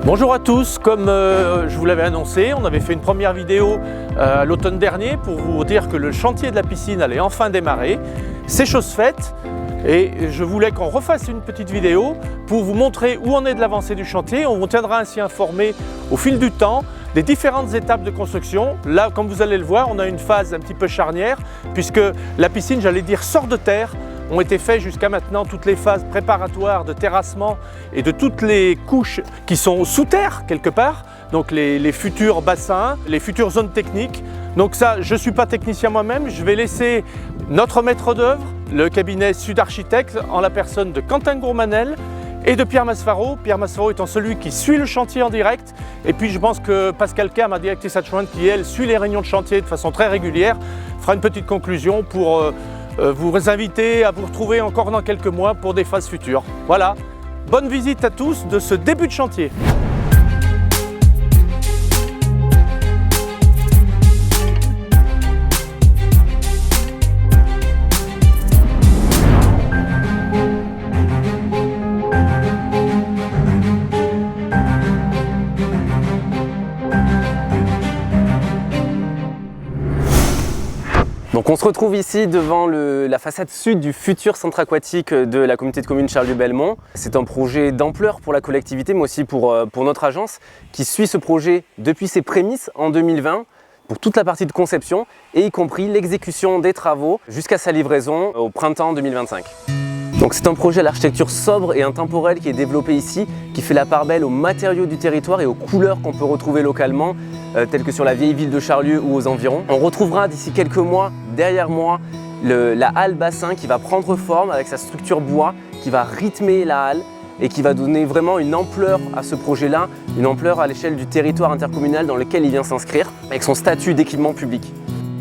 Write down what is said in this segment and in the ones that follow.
Bonjour à tous, comme je vous l'avais annoncé, on avait fait une première vidéo l'automne dernier pour vous dire que le chantier de la piscine allait enfin démarrer. C'est chose faite et je voulais qu'on refasse une petite vidéo pour vous montrer où en est de l'avancée du chantier. On vous tiendra ainsi informé au fil du temps des différentes étapes de construction. Là, comme vous allez le voir, on a une phase un petit peu charnière puisque la piscine, j'allais dire, sort de terre. Ont été faites jusqu'à maintenant toutes les phases préparatoires de terrassement et de toutes les couches qui sont sous terre quelque part, donc les futurs bassins, les futures zones techniques. Donc ça, je ne suis pas technicien moi-même, je vais laisser notre maître d'œuvre, le cabinet Sud Architectes, en la personne de Quentin Gourmanel et de Pierre Masfaro. Pierre Masfaro étant celui qui suit le chantier en direct, et puis je pense que Pascal K, ma directrice adjointe, qui elle suit les réunions de chantier de façon très régulière, fera une petite conclusion pour vous inviter à vous retrouver encore dans quelques mois pour des phases futures. Voilà, bonne visite à tous de ce début de chantier. Donc on se retrouve ici devant la façade sud du futur centre aquatique de la communauté de communes Charlieu-Belmont. C'est un projet d'ampleur pour la collectivité, mais aussi pour notre agence qui suit ce projet depuis ses prémices en 2020 pour toute la partie de conception et y compris l'exécution des travaux jusqu'à sa livraison au printemps 2025. Donc c'est un projet à l'architecture sobre et intemporelle qui est développé ici, qui fait la part belle aux matériaux du territoire et aux couleurs qu'on peut retrouver localement, telles que sur la vieille ville de Charlieu ou aux environs. On retrouvera d'ici quelques mois, derrière moi, la halle bassin qui va prendre forme avec sa structure bois, qui va rythmer la halle et qui va donner vraiment une ampleur à ce projet-là, une ampleur à l'échelle du territoire intercommunal dans lequel il vient s'inscrire, avec son statut d'équipement public.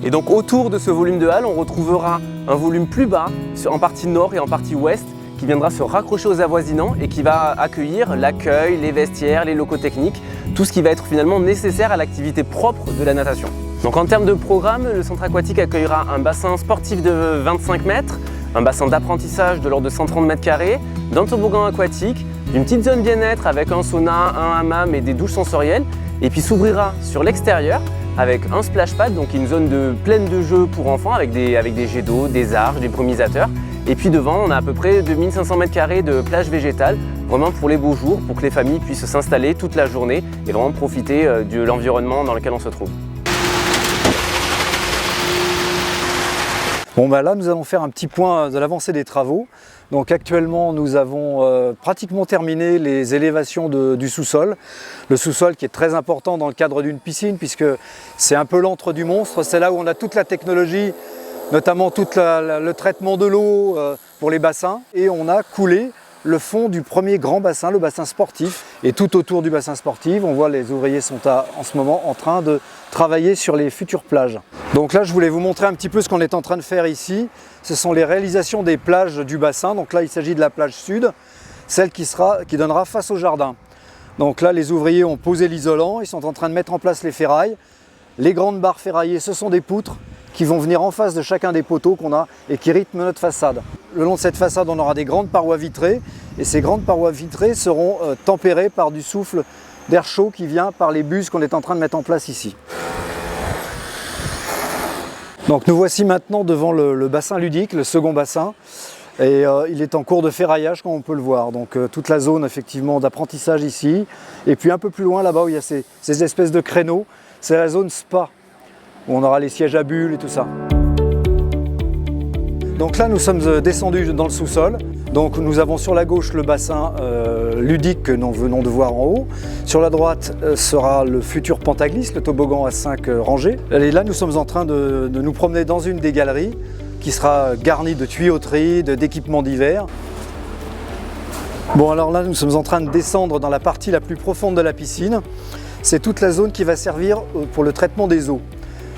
Et donc autour de ce volume de halle, on retrouvera un volume plus bas, en partie nord et en partie ouest, qui viendra se raccrocher aux avoisinants et qui va accueillir l'accueil, les vestiaires, les locaux techniques, tout ce qui va être finalement nécessaire à l'activité propre de la natation. Donc en termes de programme, le centre aquatique accueillera un bassin sportif de 25 mètres, un bassin d'apprentissage de l'ordre de 130 mètres carrés, d'un toboggan aquatique, une petite zone bien-être avec un sauna, un hammam et des douches sensorielles, et puis s'ouvrira sur l'extérieur avec un splash pad, donc une zone pleine de jeux pour enfants avec des jets d'eau, des arches, des brumisateurs. Et puis devant, on a à peu près 2500 m² de plage végétale, vraiment pour les beaux jours, pour que les familles puissent s'installer toute la journée et vraiment profiter de l'environnement dans lequel on se trouve. Bon, là, nous allons faire un petit point de l'avancée des travaux. Donc actuellement, nous avons pratiquement terminé les élévations du sous-sol. Le sous-sol qui est très important dans le cadre d'une piscine puisque c'est un peu l'antre du monstre. C'est là où on a toute la technologie, notamment tout le traitement de l'eau pour les bassins. Et on a coulé le fond du premier grand bassin, le bassin sportif. Et tout autour du bassin sportif, on voit les ouvriers sont en ce moment en train de travailler sur les futures plages. Donc là, je voulais vous montrer un petit peu ce qu'on est en train de faire ici. Ce sont les réalisations des plages du bassin. Donc là, il s'agit de la plage sud, celle qui donnera face au jardin. Donc là, les ouvriers ont posé l'isolant, ils sont en train de mettre en place les ferrailles. Les grandes barres ferraillées, ce sont des poutres qui vont venir en face de chacun des poteaux qu'on a et qui rythment notre façade. Le long de cette façade, on aura des grandes parois vitrées et ces grandes parois vitrées seront tempérées par du souffle d'air chaud qui vient par les buses qu'on est en train de mettre en place ici. Donc nous voici maintenant devant le bassin ludique, le second bassin, et il est en cours de ferraillage comme on peut le voir. Donc toute la zone effectivement d'apprentissage ici, et puis un peu plus loin là-bas où il y a ces espèces de créneaux, c'est la zone spa, où on aura les sièges à bulles et tout ça. Donc là nous sommes descendus dans le sous-sol. Donc nous avons sur la gauche le bassin ludique que nous venons de voir en haut. Sur la droite sera le futur Pentaglisse, le toboggan à 5 rangées. Et là nous sommes en train de nous promener dans une des galeries qui sera garnie de tuyauterie, d'équipements divers. Bon, alors là nous sommes en train de descendre dans la partie la plus profonde de la piscine. C'est toute la zone qui va servir pour le traitement des eaux.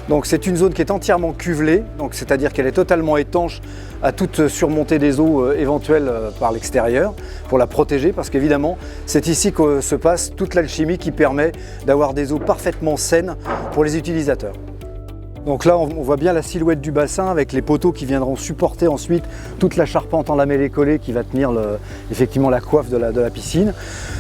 Donc c'est une zone qui est entièrement cuvelée, c'est-à-dire qu'elle est totalement étanche à toute surmontée des eaux éventuelles par l'extérieur pour la protéger parce qu'évidemment c'est ici que se passe toute l'alchimie qui permet d'avoir des eaux parfaitement saines pour les utilisateurs. Donc là, on voit bien la silhouette du bassin avec les poteaux qui viendront supporter ensuite toute la charpente en lamellé-collé qui va tenir effectivement la coiffe de la piscine.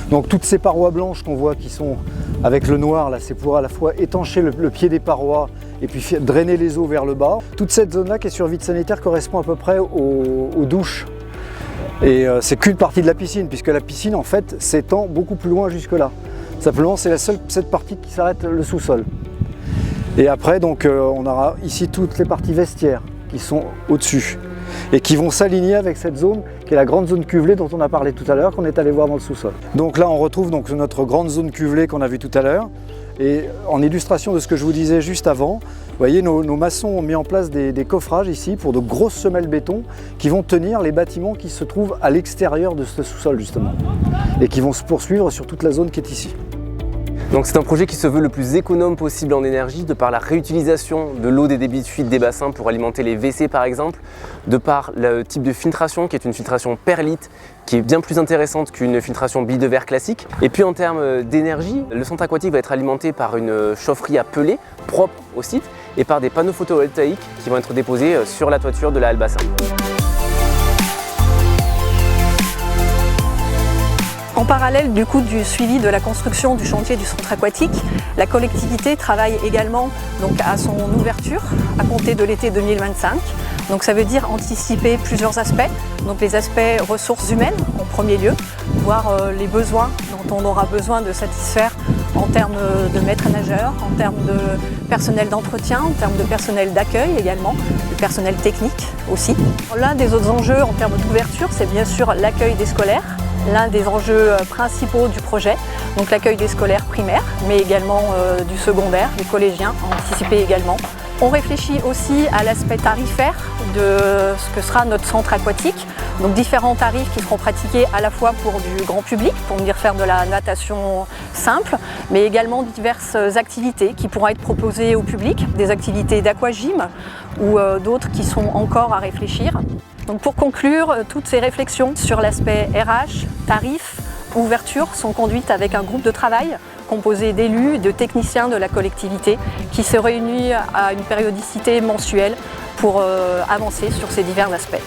Donc toutes ces parois blanches qu'on voit qui sont avec le noir, là, c'est pour à la fois étancher le pied des parois et puis drainer les eaux vers le bas. Toute cette zone-là qui est sur vide sanitaire correspond à peu près aux douches. Et c'est qu'une partie de la piscine, puisque la piscine en fait s'étend beaucoup plus loin jusque là. Simplement c'est cette partie qui s'arrête le sous-sol. Et après donc on aura ici toutes les parties vestiaires qui sont au-dessus et qui vont s'aligner avec cette zone qui est la grande zone cuvelée dont on a parlé tout à l'heure, qu'on est allé voir dans le sous-sol. Donc là on retrouve donc notre grande zone cuvelée qu'on a vue tout à l'heure. Et en illustration de ce que je vous disais juste avant, vous voyez nos maçons ont mis en place des coffrages ici pour de grosses semelles béton qui vont tenir les bâtiments qui se trouvent à l'extérieur de ce sous-sol justement et qui vont se poursuivre sur toute la zone qui est ici. Donc c'est un projet qui se veut le plus économe possible en énergie de par la réutilisation de l'eau des débits de fuite des bassins pour alimenter les WC par exemple, de par le type de filtration qui est une filtration perlite qui est bien plus intéressante qu'une filtration bille de verre classique. Et puis en termes d'énergie, le centre aquatique va être alimenté par une chaufferie à pellets propre au site et par des panneaux photovoltaïques qui vont être déposés sur la toiture de la halle bassin. En parallèle du suivi de la construction du chantier du centre aquatique, la collectivité travaille également donc, à son ouverture à compter de l'été 2025. Donc ça veut dire anticiper plusieurs aspects, donc les aspects ressources humaines en premier lieu, voir les besoins dont on aura besoin de satisfaire en termes de maîtres nageurs, en termes de personnel d'entretien, en termes de personnel d'accueil également, du personnel technique aussi. L'un des autres enjeux en termes d'ouverture, c'est bien sûr l'accueil des scolaires. L'un des enjeux principaux du projet, donc l'accueil des scolaires primaires, mais également du secondaire, des collégiens, anticipés également. On réfléchit aussi à l'aspect tarifaire de ce que sera notre centre aquatique, donc différents tarifs qui seront pratiqués à la fois pour du grand public, pour venir faire de la natation simple, mais également diverses activités qui pourront être proposées au public, des activités d'aquagym ou d'autres qui sont encore à réfléchir. Donc pour conclure, toutes ces réflexions sur l'aspect RH, tarifs, ouverture sont conduites avec un groupe de travail composé d'élus et de techniciens de la collectivité qui se réunit à une périodicité mensuelle pour avancer sur ces divers aspects.